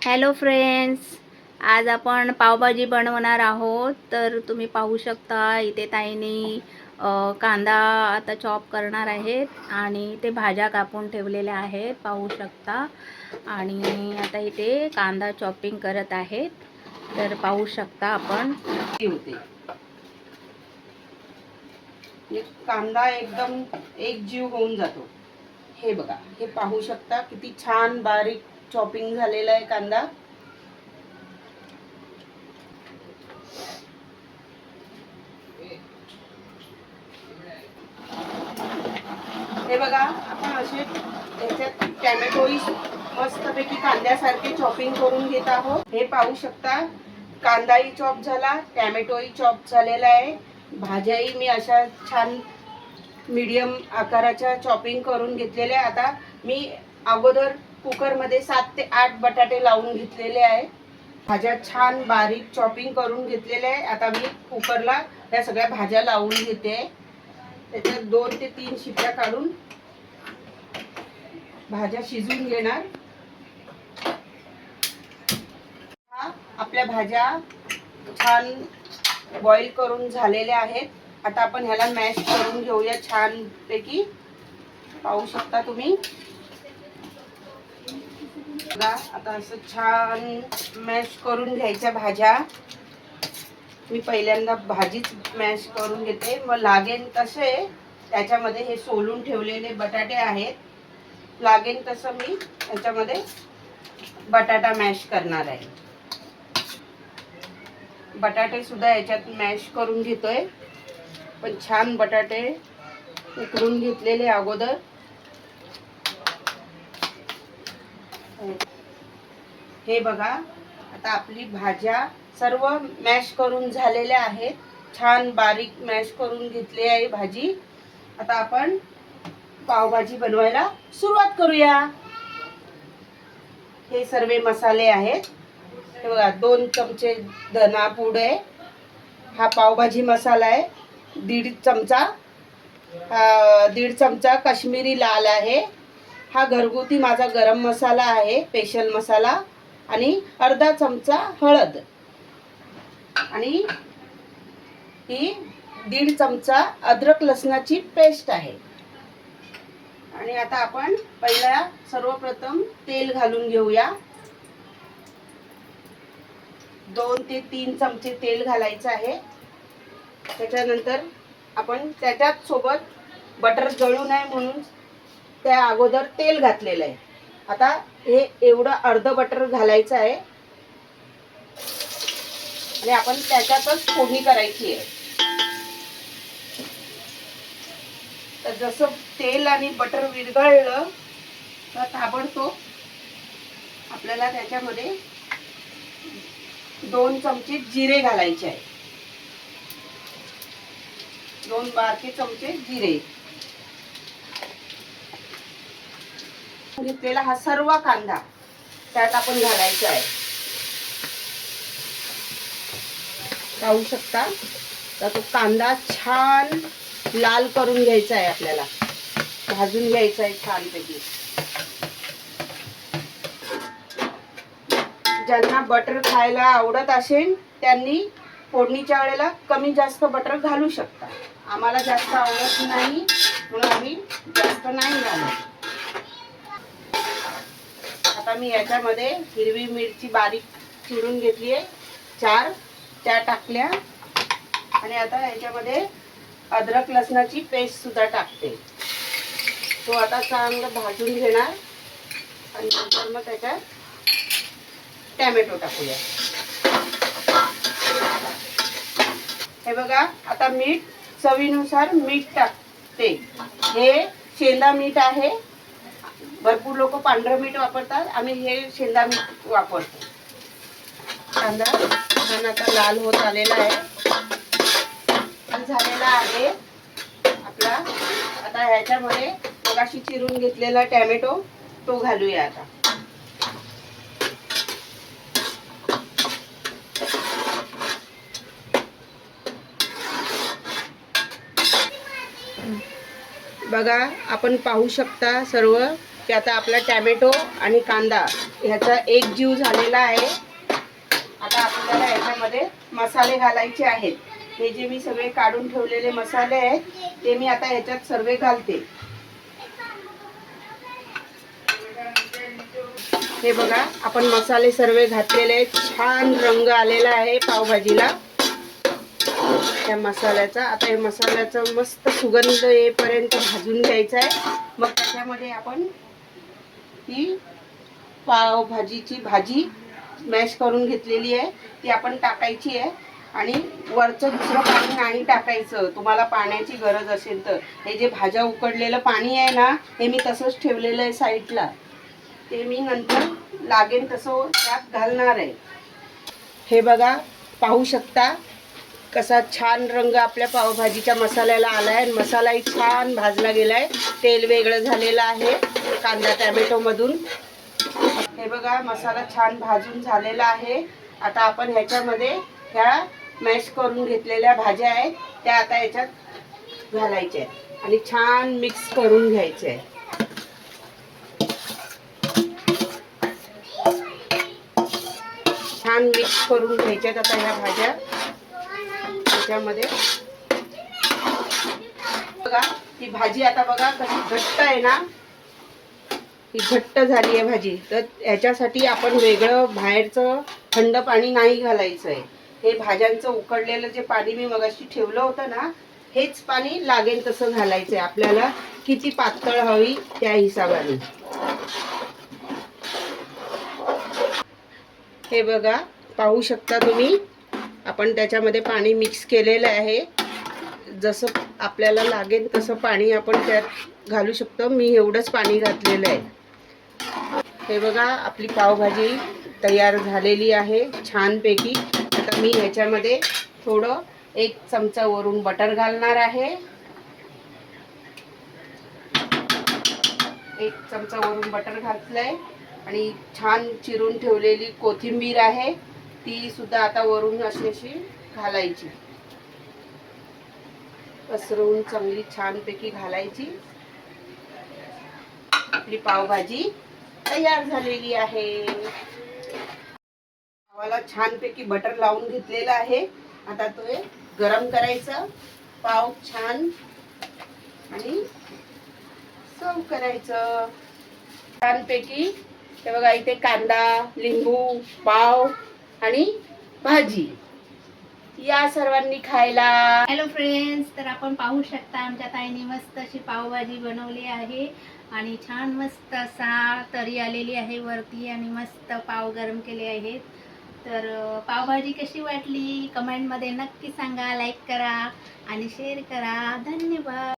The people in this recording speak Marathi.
हॅलो फ्रेंड्स, आज आपण पावभाजी बनवणार आहोत. तर तुम्ही पाहू शकता इथे ताईंनी कांदा आता चॉप करणार आहेत आणि ते भाज्या कापून ठेवलेल्या आहेत पाहू शकता. आणि आता इथे कांदा चॉपिंग करत आहेत. तर पाहू शकता आपण होते कांदा एकदम एक जीव होऊन जातो. हे बघा, हे पाहू शकता किती छान बारीक चॉपिंग झालेला आहे कांदा. हे बघा, आपण असे याच्यात टॅमॅटोही मस्तपैकी कांद्यासारखे चॉपिंग करून घेत आहोत. हे पाहू शकता, कांदाही चॉप झाला, टॅमॅटोही चॉप झालेला आहे. भाज्याही मी अशा छान मीडियम आकाराच्या चॉपिंग करून घेतलेल्या. आता मी अगोदर कुकरमध्ये 7 ते 8 बटाटे लावून घेतलेले आहे. भाज्या छान बारीक चॉपिंग करून घेतलेल्या आहे. आता मी कुकरला त्या सगळ्या भाज्या लावून घेते. त्याच्यात 2 ते 3 शिट्ट्या काढून भाज्या शिजवून घेणार. आपल्या भाज्या छान बॉईल करून झालेल्या आहेत. आता आपण ह्याला मॅश करून घेऊया छान पैकी. पाहू शकता तुम्ही. आता असं छान मॅश करून घ्यायच्या भाज्या. मी पहिल्यांदा भाजीच मॅश करून घेते, मग लागेल तसे त्याच्यामध्ये हे सोलून ठेवलेले बटाटे आहेत. लागेल तसं मी याच्यामध्ये बटाटा मॅश करणार आहे. बटाटे सुद्धा याच्यात मॅश करून घेतोय. पण छान बटाटे उकडून घेतलेले अगोदर. हे बघा, आता आपली भाज्या सर्व मॅश करून झालेल्या आहेत. छान बारीक मॅश करून घेतली आहे भाजी. आता आपण पावभाजी बनवायला सुरुवात करूया. हे सर्व मसाले आहेत. हे बघा, 2 चमचे धना पूड आहे. हा पावभाजी मसाला आहे. 1.5 चमचा काश्मीरी लाल आहे. हा घरगुती माझा गरम मसाला आहे, स्पेशल मसाला. आणि अर्धा चमचा हळद. आणि ही 1.5 चमचा अद्रक लसणाची पेस्ट आहे. आणि आता आपण पहिला सर्वप्रथम तेल घालून घेऊया. 2 ते 3 चमचे तेल घालायचं आहे. त्याच्यानंतर आपण त्याच्यात सोबत बटर जळू नये म्हणून त्या अगोदर तेल घातलेलं आहे. आता हे एवढं अर्ध बटर घालायचं आहे आणि आपण त्याच्यातच फोडणी करायची आहे. तर जसं तेल आणि बटर विरघळलं तर ताबडतोब आपल्याला त्याच्यामध्ये 2 चमचे जिरे घालायचे आहे. 2 बारके चमचे जिरे घेतलेला हा सर्व कांदा त्यात आपण घालायचा आहे. पाहू शकता, तर तो कांदा छान लाल करून घ्यायचा आहे. आपल्याला भाजून घ्यायचा आहे छानपैकी. ज्यांना बटर खायला आवडत असेल त्यांनी फोडणीच्या वेळेला कमी जास्त बटर घालू शकता. आम्हाला जास्त आवडत नाही म्हणून आम्ही जास्त नाही घालत. आता मी याच्यामध्ये हिरवी मिरची बारीक चिरून घेतली आहे, 4 त्या टाकल्या. आणि आता याच्यामध्ये अद्रक लसणाची पेस्ट सुद्धा टाकते. तो आता चांगलं भाजून घेणार. आणि नंतर मग त्याच्यात टॅमॅटो टाकूया. हे बघा, आता मीठ चवीनुसार मीठ टाकते. हे शेंदा मीठ आहे. भरपूर लोक पांढरं मीठ वापरतात, आम्ही हे शेंदा मीठ वापरतो. कांदा छान आता लाल होत आलेला आहे, झालेला आहे आपला. आता ह्याच्यामध्ये मगाशी चिरून घेतलेला टॅमॅटो तो घालूया. आता बघा, आपण पाहू शकता सर्व की आता आपला टॅमॅटो आणि कांदा ह्याचा एक जीव झालेला आहे. आता आपल्याला ह्याच्यामध्ये मसाले घालायचे आहेत. हे जे मी सगळे काढून ठेवलेले मसाले आहेत ते मी आता ह्याच्यात सर्व घालते. हे बघा, आपण मसाले सर्व घातलेले आहेत. छान रंग आलेला आहे पावभाजीला त्या मसाल्याचा. आता हे मसाल्याचा मस्त सुगंध येईपर्यंत भाजून घ्यायचा आहे. मग त्याच्यामध्ये आपण ही पावभाजीची भाजी मॅश करून घेतलेली आहे ती आपण टाकायची आहे. आणि वरचं दुसरं पाणी नाही टाकायचं. तुम्हाला पाण्याची गरज असेल तर. हे जे भाज्या उकडलेलं पाणी आहे ना, हे मी तसंच ठेवलेलं आहे साईडला. ते मी नंतर लागेल तसं त्यात घालणार आहे. हे बघा, पाहू शकता कसा छान रंग आपल्या पावभाजीच्या मसाल्याला आला आहे. मसालाही छान भाजला गेला आहे. तेल वेगळं झालेलं आहे कांदा टॅमॅटोमधून. हे बघा, मसाला छान भाजून झालेला आहे. आता आपण ह्याच्यामध्ये ह्या मॅश करून घेतलेल्या भाज्या आहेत त्या आता ह्याच्यात घालायच्या आहेत आणि छान मिक्स करून घ्यायचे आहे. छान मिक्स करून घ्यायच्यात आता ह्या भाज्या त्याच्यामध्ये. बघा, ही भाजी आता बघा कशी घट्ट आहे ना, ही घट्ट झाली आहे भाजी. तर ह्याच्यासाठी आपण वेगळं बाहेरचं थंड पाणी नाही घालायचं आहे. हे भाज्यांचं उकडलेलं जे पाणी मी मगाशी ठेवलं होतं ना, हेच पाणी लागेल तसं घालायचं आहे. आपल्याला किती पातळ हवी त्या हिशोबाने. हे बघा, पाहू शकता तुम्ही, आपण त्याच्यामध्ये पाणी मिक्स केलेलं आहे. जसं आपल्याला लागेल तसं पाणी आपण त्यात घालू शकतो. मी एवढंच पाणी घातलेलं आहे. हे बघा, आपली पावभाजी तयार झालेली आहे छानपैकी. आता मी ह्याच्यामध्ये थोडं 1 चमचा वरून बटर घालणार आहे. 1 चमचा वरून बटर घातलंय आणि छान चिरून ठेवलेली कोथिंबीर आहे ती सुद्धा आता वरून अशी अशी घालायची. पसरवून चांगली छानपैकी घालायची. आपली पावभाजी तयार झालेली आहे. पावाला छानपैकी बटर लावून घेतलेलं आहे. आता तो गरम करायचा पाव छान आणि सर्व करायचं छानपैकी. हे बघा, इथे कांदा, लिंबू, पाव आणि भाजी. या सर्वांनी खायला. हॅलो फ्रेंड्स, तर आपण पाहू शकता आमच्या ताईने मस्त अशी पावभाजी बनवली आहे आणि छान मस्त असा तरी आलेली आहे वरती आणि मस्त पाव गरम केले आहेत. तर पावभाजी कशी वाटली कमेंटमध्ये नक्की सांगा. लाईक करा आणि शेअर करा. धन्यवाद.